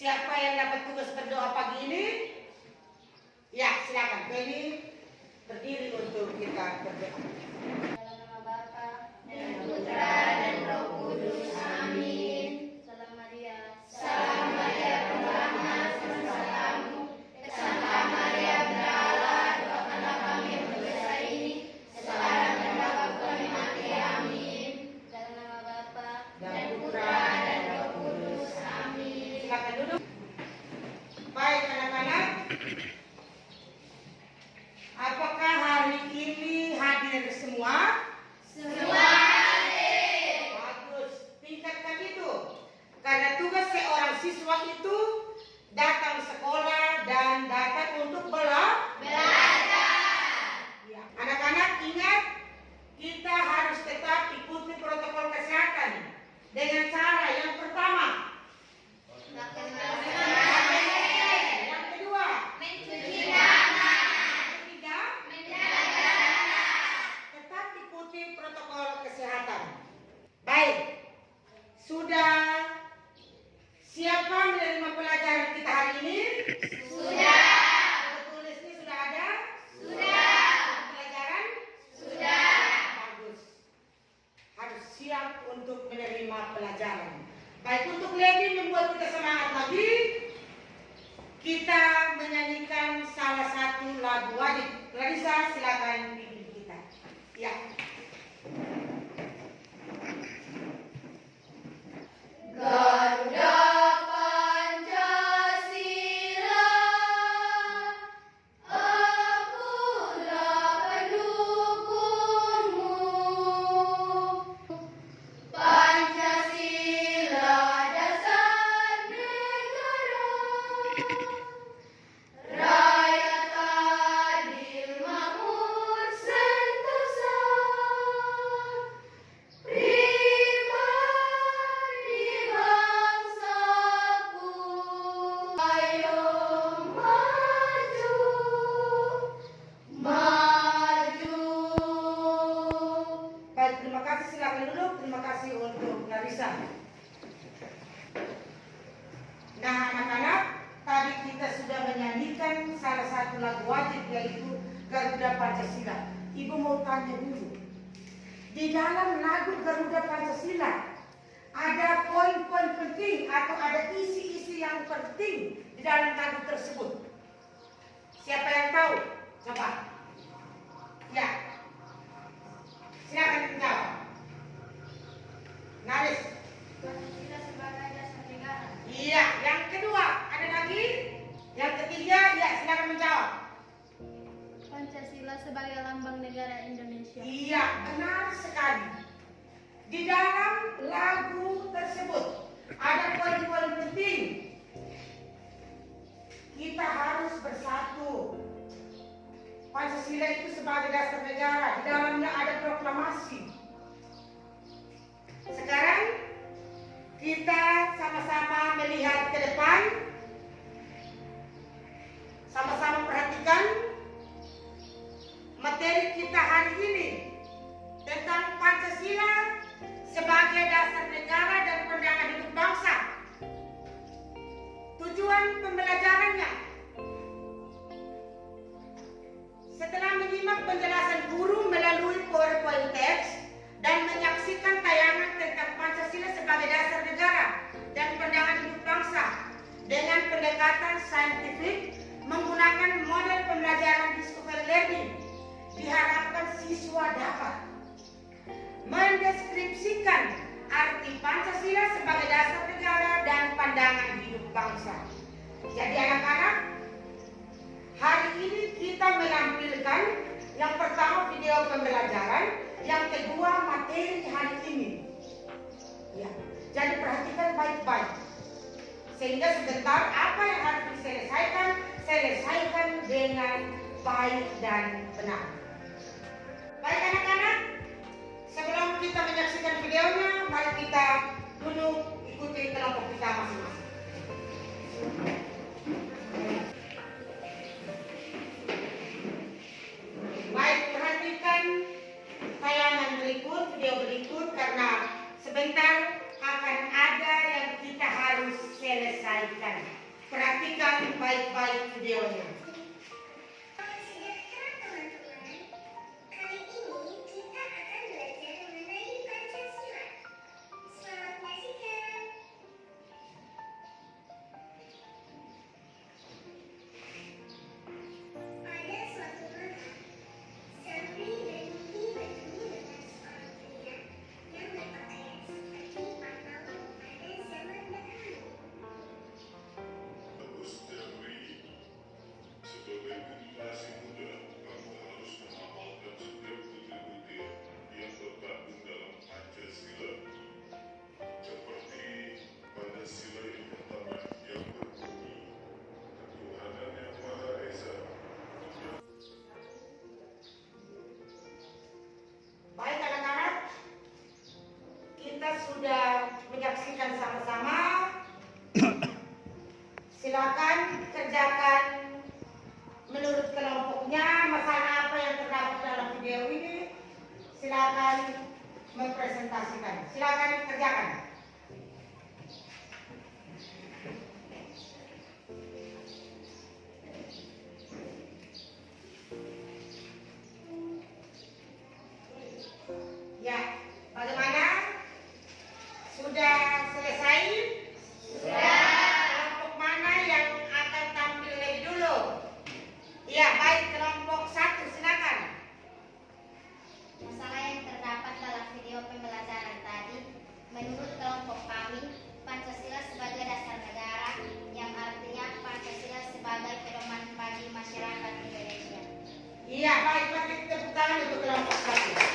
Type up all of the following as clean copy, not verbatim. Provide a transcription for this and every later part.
Siapa yang dapat tugas berdoa pagi ini? Ya, silakan. Feli berdiri untuk kita berdoa. Dalam nama Bapa dan Putra dan Roh Kudus. Amin. Salam Maria. Salam Maria, penuh kasih sertamu. Santa Maria, Bunda Allah, doakanlah kami yang berdosa ini sekarang dan waktu kami mati. Amin. Dalam nama Bapa dan Putra dan Roh Kudus. Amin. Silakan duduk. Baik anak-anak, apakah hari ini hadir semua? Semua hadir. Bagus, tingkatkan itu. Karena tugas seorang siswa itu datang sekolah dan datang untuk Belajar. Ya. Anak-anak ingat, kita harus tetap ikuti protokol kesehatan dengan cara yang pertama, Pakai yang masker. kedua, Mencuci tangan. yang ketiga, Menjaga jarak. tetap ikuti protokol kesehatan. Baik, sudah siapa menerima pelajaran kita hari ini? Sudah. Tulis ini sudah ada? Sudah. Pelajaran? Sudah. Bagus. Harus siap untuk menerima pelajaran. Baik, untuk lebih membuat kita semangat lagi, kita menyanyikan salah satu lagu wajib. Clarissa, silakan pimpin kita. Ya. Garuda Pancasila, akulah pendukungmu. Pancasila dasar negara, rakyat adil makmur sentosa. Pribadi bangsaku, ayo maju, maju. Baik, terima kasih. Silakan duduk. Terima kasih untuk Clarissa. Nah, anak-anak, tadi kita sudah menyanyikan salah satu lagu wajib, yaitu Garuda Pancasila. Ibu mau tanya dulu, di dalam lagu Garuda Pancasila ada poin-poin penting atau ada isi-isi yang penting di dalam lagu tersebut? Siapa yang tahu? Coba. Ya. Silakan menjawab. Naris. Pancasila sebagai dasar negara. Iya. Yang kedua, ada lagi? Yang ketiga, ya silakan menjawab. Pancasila sebagai lambang negara Indonesia. Iya, benar sekali. Di dalam lagu tersebut ada poin-poin penting. Kita harus bersatu. Pancasila itu sebagai dasar negara. Di dalamnya ada proklamasi. Sekarang kita sama-sama melihat ke depan. Sama-sama perhatikan materi kita hari ini tentang Pancasila sebagai dasar negara dan pandangan hidup bangsa. Tujuan pembelajarannya, setelah menyimak penjelasan guru melalui PowerPoint teks dan menyaksikan tayangan tentang Pancasila sebagai dasar negara dan pandangan hidup bangsa dengan pendekatan saintifik menggunakan model pembelajaran discovery learning, diharapkan siswa dapat mendeskripsikan arti Pancasila sebagai dasar negara dan pandangan hidup bangsa. Jadi anak-anak, hari ini kita menampilkan yang pertama video pembelajaran, yang kedua materi hari ini. Ya, jadi perhatikan baik-baik. Sehingga sebentar apa yang harus selesaikan dengan baik dan benar. Baik anak-anak, sebelum kita menyaksikan videonya, mari kita duduk ikuti kelompok kita masing-masing. Baik, perhatikan tayangan berikut, video berikut, karena sebentar akan ada yang kita harus selesaikan. perhatikan baik-baik videonya. Baik anak-anak, kita sudah menyaksikan sama-sama. Silakan kerjakan menurut kelompoknya masalah apa yang terdapat dalam video ini. Silakan mempresentasikan. Silakan kerjakan. Ya, bagaimana? Sudah selesai? Sudah. Kelompok mana yang akan tampil lebih dulu? Ya, baik, kelompok 1, silakan. Masalah yang terdapat dalam video pembelajaran tadi, menurut kelompok kami, Pancasila sebagai dasar negara, yang artinya Pancasila sebagai pedoman bagi masyarakat Indonesia. Iya, baik, beri tepuk tangan untuk kelompok 1.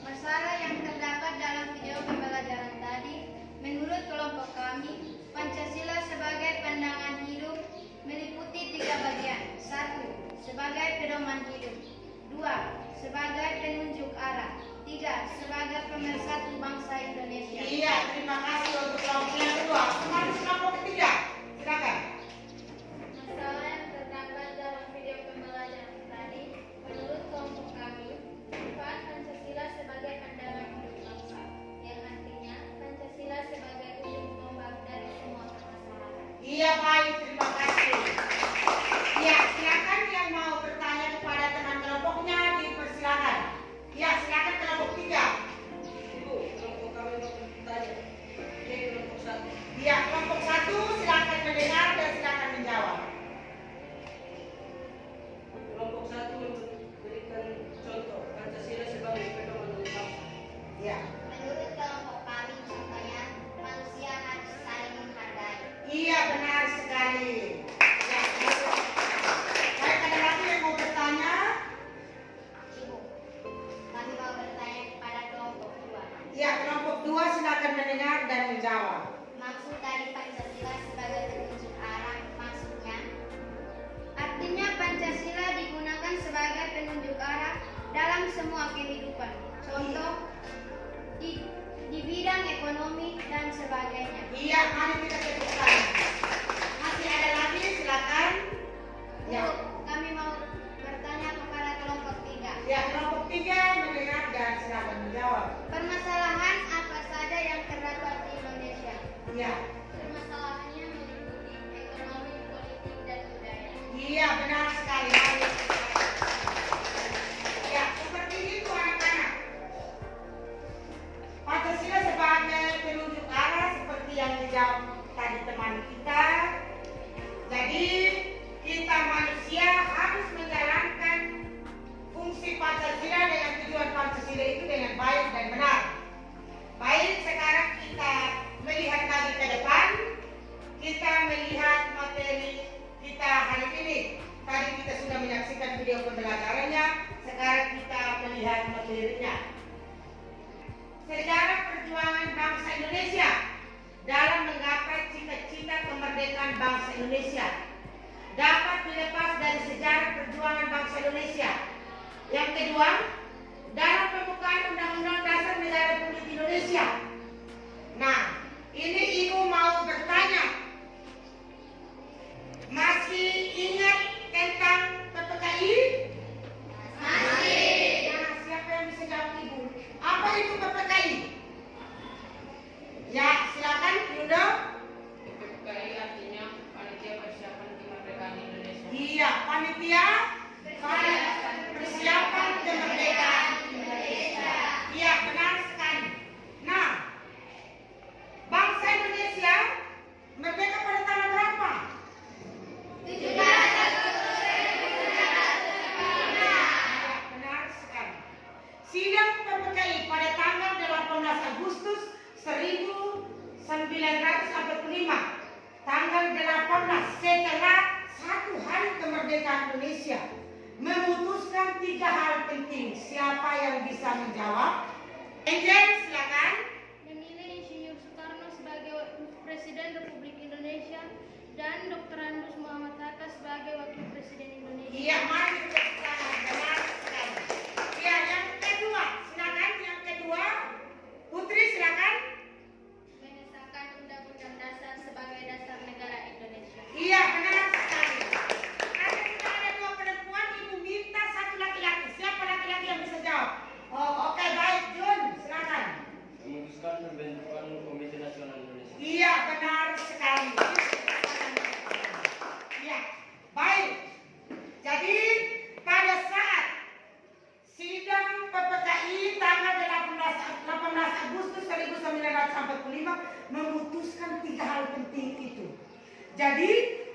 Masalah yang terdapat dalam video pembelajaran tadi, menurut kelompok kami, Pancasila sebagai pandangan hidup meliputi 3 bagian. 1. Sebagai pedoman hidup. 2. Sebagai penunjuk arah. 3. Sebagai pemersatu bangsa Indonesia. Iya, terima kasih untuk kelompok yang kedua. Kembali kelompok ketiga, silakan. Masalah yang terdapat dalam video pembelajaran tadi, menurut kelompok kami, manfaat Pancasila sebagai pandangan hidup bangsa, yang artinya Pancasila sebagai ujung tombak dari semua permasalahan. Iya, baik, terima kasih. Ya, silakan yang mau bertanya kepada teman kelompoknya dipersilakan. Ya, silakan kelompok 3. Ibu, kelompok kami mau bertanya. Ini kelompok 1. Ya, kelompok 1 silakan mendengar dan silakan menjawab. Kelompok 1 memberikan contoh Pancasila sebagai pedoman bangsa. Ya. Menurut kelompok kami, contohnya manusia harus saling menghargai. Iya, benar sekali. Ya, baik, ada lagi yang mau bertanya? Ibu, kami mau bertanya kepada kelompok 2. Ya, kelompok 2 silakan mendengar dan menjawab. Maksud dari Pancasila sebagai penunjuk arah, maksudnya artinya Pancasila digunakan sebagai penunjuk arah dalam semua kehidupan. Contoh di bidang ekonomi dan sebagainya. Iya, mari kita tepuk tangan. Masih ada lagi, silakan. Ya. Bu, kami mau bertanya kepada kelompok 3. Ya, kelompok 3 mendengar dan silakan menjawab. Permasalahan apa saja yang terdapat di Indonesia? Ya. Permasalahannya meliputi ekonomi, politik, dan budaya. Iya, benar sekali. Mari. Ya, seperti itu anak-anak. Pancasila sebagai penunjuk arah seperti yang dijawab tadi teman kita. Jadi, kita manusia harus menjalankan fungsi Pancasila dengan tujuan Pancasila itu dengan baik dan benar. Baik, sekarang kita melihat lagi ke depan. Kita melihat materi kita hari ini. Tadi kita sudah menyaksikan video pembelajarannya. Sekarang kita melihat materinya. Sejarah perjuangan bangsa Indonesia dalam menggapai cita-cita kemerdekaan bangsa Indonesia dapat dilepas dari sejarah perjuangan bangsa Indonesia. Yang kedua, dalam pembukaan Undang-Undang Dasar Negara Republik Indonesia. Nah, ini Ibu mau bertanya, masih ingat tentang PPKI? Masih. Nah, siapa yang bisa jawab Ibu? Apa itu PPKI? Ya, silakan. tanggal 18 setelah 1 hari kemerdekaan Indonesia memutuskan 3 hal penting. Siapa yang bisa menjawab? Angel, silakan. Memilih Insinyur Soekarno sebagai Presiden Republik Indonesia dan Dr. Andus Muhammad Hatta sebagai Wakil Presiden Indonesia. Iya, mari kita benar sekali. Ya, yang kedua, silakan. Yang kedua, Putri silakan. Mengesahkan Undang-Undang Dasar sebagai dasar negara Indonesia. Iya, benar sekali. Ada 2 perempuan, ibu minta 1 laki-laki. Siapa laki-laki yang bisa jawab? Oh, oke, baik, Jun, silakan. Memutuskan pembentukan Komite Nasional Indonesia. Iya, benar sekali. Iya, baik. Jadi pada saat sidang PPKI tanggal 18 Agustus 1945 memutuskan 3 hal penting itu. Jadi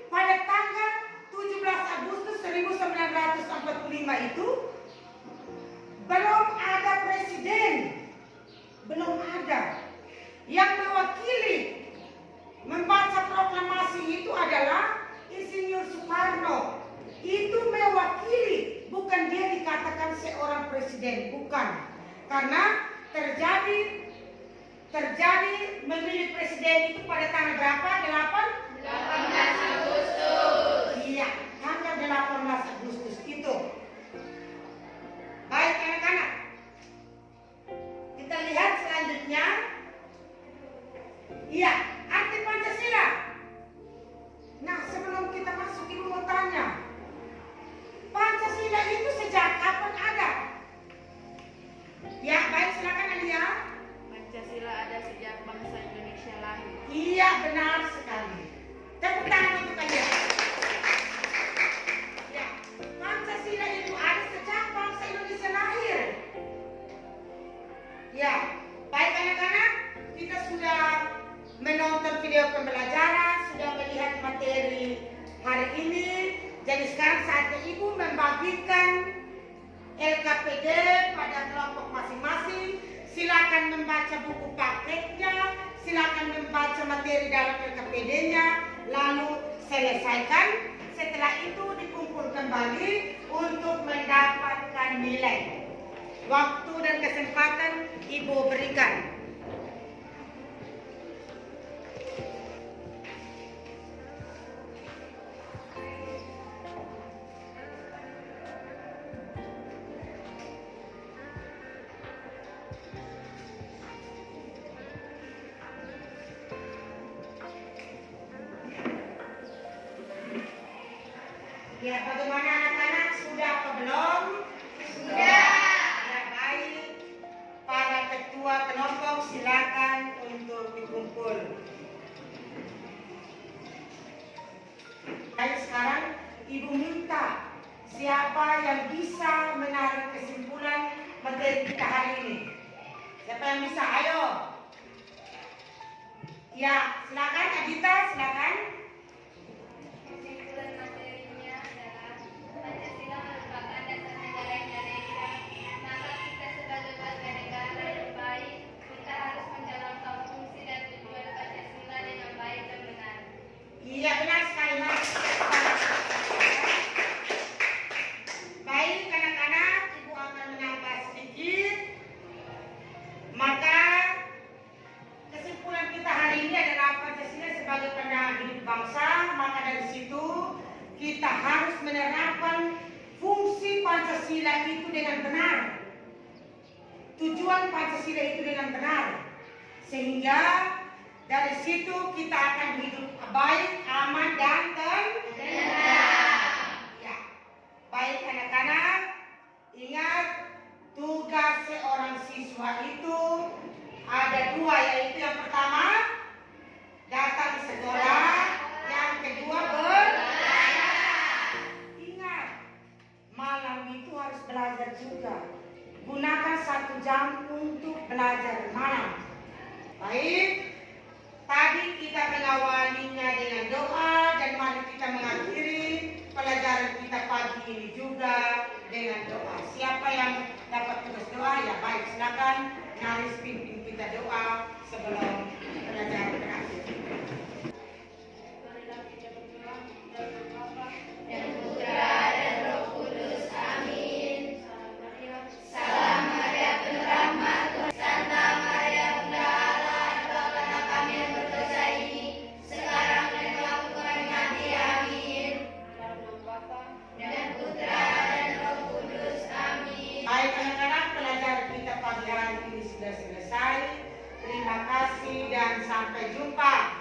pada tanggal 17 Agustus 1945 itu belum ada presiden, belum ada. Yang mewakili membaca proklamasi itu adalah Insinyur Soekarno. Itu mewakili, bukan dia dikatakan seorang presiden, bukan. Karena terjadi memilih presiden itu pada tanggal berapa? 18 Agustus. Iya, tanggal 18 Agustus itu. Baik anak-anak, kita lihat selanjutnya. Iya, arti Pancasila. Nah, sebelum kita masuk, ibu mau tanya, Pancasila itu sejak kapan ada? Ya, baik, silakan Alia. Pancasila ada sejak bangsa Indonesia lahir. Iya, benar sekali. Tepuk tangan untuk kalian. Ya, Pancasila itu ada sejak bangsa Indonesia lahir. Ya, baik anak-anak, kita sudah menonton video pembelajaran, sudah melihat materi hari ini. Jadi sekarang saatnya ibu membagikan LKPD pada kelompok masing-masing. Silakan membaca buku paketnya, silakan membaca materi dalam LKPD-nya, lalu selesaikan. Setelah itu dikumpul kembali untuk mendapatkan nilai. Waktu dan kesempatan ibu berikan. Ya, bagaimana anak-anak? Sudah apa belum? Sudah. Ya, baik. Para ketua kelompok silakan untuk dikumpul. Baik, sekarang ibu minta siapa yang bisa menarik kesimpulan materi kita hari ini. Siapa yang bisa? Ayo. Ya, silakan Adita, silakan. Kesimpulan materinya adalah Pancasila merupakan dasar negara Indonesia. Maka kita sebagai warga negara yang baik, kita harus menjalankan fungsi dan tujuan Pancasila dengan baik dan benar. Iya, benar sekali, Mas. Baik, anak-anak, ibu akan menambah sedikit. Maka kesimpulan kita hari ini adalah Pancasila sebagai pandangan hidup bangsa. Maka dari situ kita harus menerapkan fungsi Pancasila itu dengan benar. Tujuan Pancasila itu dengan benar. Sehingga dari situ kita akan hidup baik, aman, dan tenang. Ya. Baik anak-anak, ingat tugas seorang siswa itu ada 2, yaitu yang pertama datang ke sekolah, yang kedua belajar. Ingat, malam itu harus belajar juga. Gunakan 1 jam untuk belajar malam. Baik, tadi kita mengawalinya dengan doa dan mari kita mengakhiri pelajaran kita pagi ini juga dengan doa. Siapa yang dapat tugas doa? Ya baik, silakan Naris pimpin kita doa sebelum pelajaran berakhir. sudah selesai. Terima kasih dan sampai jumpa.